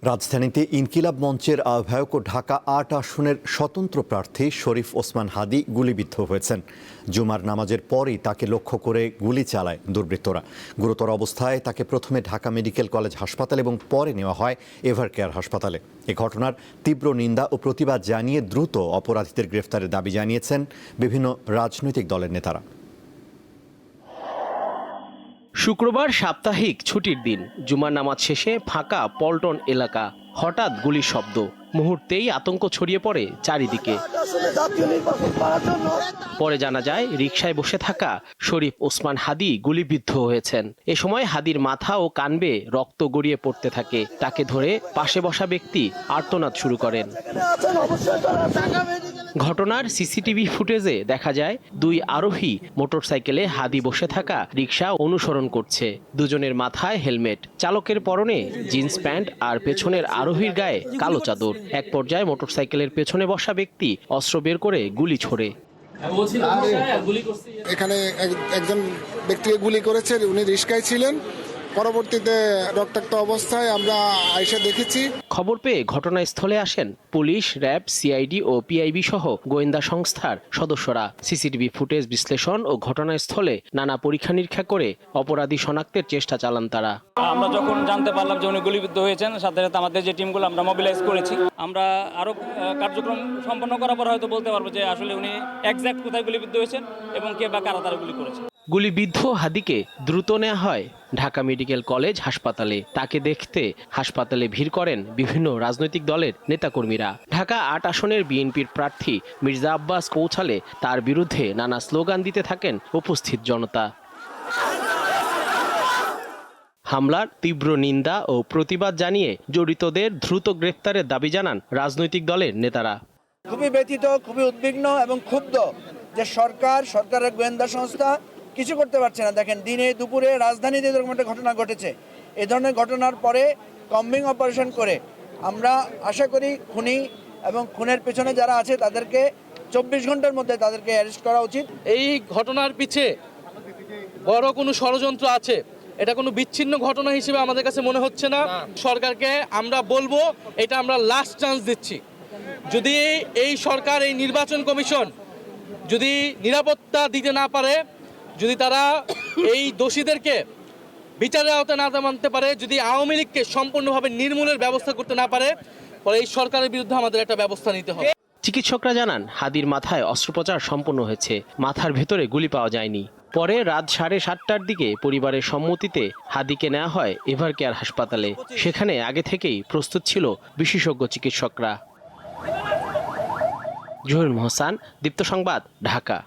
রাজধানীতে ইনকিলাব মঞ্চের আহ্বায়ক ও ঢাকা ৮ আসনের স্বতন্ত্র প্রার্থী শরীফ ওসমান হাদী গুলিবিদ্ধ হয়েছেন। জুমার নামাজের পরই তাকে লক্ষ্য করে গুলি চালায় দুর্বৃত্তরা। গুরুতর অবস্থায় তাকে প্রথমে ঢাকা মেডিকেল কলেজ হাসপাতাল এবং পরে নেওয়া হয় এভারকেয়ার হাসপাতালে। এ ঘটনার তীব্র নিন্দা ও প্রতিবাদ জানিয়ে দ্রুত অপরাধীদের গ্রেফতারের দাবি জানিয়েছেন বিভিন্ন রাজনৈতিক দলের নেতারা। শুক্রবার সাপ্তাহিক ছুটির দিন। জুমার নামাজ শেষে ফাঁকা পল্টন এলাকা। হঠাৎ গুলির শব্দ, মুহূর্তেই আতঙ্ক ছড়িয়ে পড়ে চারিদিকে। পরে জানা যায় রিকশায় বসে থাকা শরীফ ওসমান হাদী গুলিবিদ্ধ হয়েছেন। এ সময় হাদীর মাথা ও কান বেয়ে রক্ত গড়িয়ে পড়তে থাকে। তাকে ধরে পাশে বসা ব্যক্তি আর্তনাদ শুরু করেন। ঘটনার সিসিটিভি ফুটেজে দেখা যায় দুই আরোহী মোটরসাইকেলে হাদী বসে থাকা রিকশা অনুসরণ করছে। দুজনের মাথায় হেলমেট, চালকের পরনে জিন্স প্যান্ট আর পেছনের আরোহীর গায়ে কালো চাদর। এক পর্যায়ে মোটরসাইকেলের পেছনে বসা ব্যক্তি অস্ত্র বের করে গুলি ছোড়ে। এখানে একজন ব্যক্তিকে গুলি করেছে, উনি রিস্কায় ছিলেন। পরবর্তীতে রক্তাক্ত অবস্থায় আমরা আইসা দেখেছি। খবর পেয়ে ঘটনাস্থলে আসেন পুলিশ, র্যাব, সিআইডি ও পিআইবি সহ গোয়েন্দা সংস্থার সদস্যরা। সিসিটিভি ফুটেজ বিশ্লেষণ ও ঘটনাস্থলে নানা পরীক্ষা নিরীক্ষা করে অপরাধী শনাক্তের চেষ্টা চালান তারা। আমরা যখন জানতে পারলাম যে উনি গুলিবিদ্ধ হয়েছেন, সাথে সাথে আমাদের যে টিমগুলো আমরা মোবিলাইজ করেছি। আমরা আরো কার্যক্রম সম্পন্ন করার পর হয়তো বলতে পারবো যে আসলে উনি এক্সাক্ট কোথায় গুলিবিদ্ধ হয়েছেন এবং কে বা কারা তারা গুলি করেছে। গুলিবিদ্ধ হাদীকে দ্রুত নেওয়া হয় ঢাকা মেডিকেল কলেজ হাসপাতালে। তাকে দেখতে হাসপাতালে ভিড় করেন বিভিন্ন রাজনৈতিক দলের নেতাকর্মীরা। ঢাকা ৮ আসনের বিএনপির প্রার্থী মির্জা আব্বাস পৌঁছালে তার বিরুদ্ধে নানা স্লোগান দিতে থাকেন উপস্থিত জনতা। হামলার তীব্র নিন্দা ও প্রতিবাদ জানিয়ে জড়িতদের দ্রুত গ্রেফতারের দাবি জানান রাজনৈতিক দলের নেতারা। খুবই ব্যথিত, খুবই উদ্বিগ্ন এবং ক্ষুব্ধ যে সরকারের গোয়েন্দা সংস্থা কিছু করতে পারছে না। দেখেন, দিনে দুপুরে রাজধানীতে এরকম একটা ঘটনা ঘটেছে। এ ধরনের ঘটনার পরে কম্বিং অপারেশন করে আমরা আশা করি খুনি এবং খুনের পেছনে যারা আছে তাদেরকে 24 ঘন্টার মধ্যে তাদেরকে অ্যারেস্ট করা উচিত। এই ঘটনার পিছে বড় কোনো ষড়যন্ত্র আছে, এটা কোনো বিচ্ছিন্ন ঘটনা হিসেবে আমাদের কাছে মনে হচ্ছে না। সরকারকে আমরা বলবো, এটা আমরা লাস্ট চান্স দিচ্ছি। যদি এই সরকার, এই নির্বাচন কমিশন যদি নিরাপত্তা দিতে না পারে, যদি তারা এই দোষীদেরকে বিচারের আওতায় না মানতে পারে, যদি আওয়ামী লীগকে সম্পূর্ণভাবে নির্মূলের ব্যবস্থা করতে না পারে, পরে এই সরকারের বিরুদ্ধে আমাদের একটা ব্যবস্থা নিতে হবে। চিকিৎসকরা জানান হাদীর মাথায় অস্ত্রোপচার সম্পন্ন হয়েছে, মাথার ভেতরে গুলি পাওয়া যায়নি। পরে রাত 7:30টার দিকে পরিবারের সম্মতিতে হাদীকে নেওয়া হয় এভারকেয়ার হাসপাতালে। সেখানে আগে থেকেই প্রস্তুত ছিল বিশেষজ্ঞ চিকিৎসকরা। জহিরুল মোহসান, দীপ্ত সংবাদ, ঢাকা।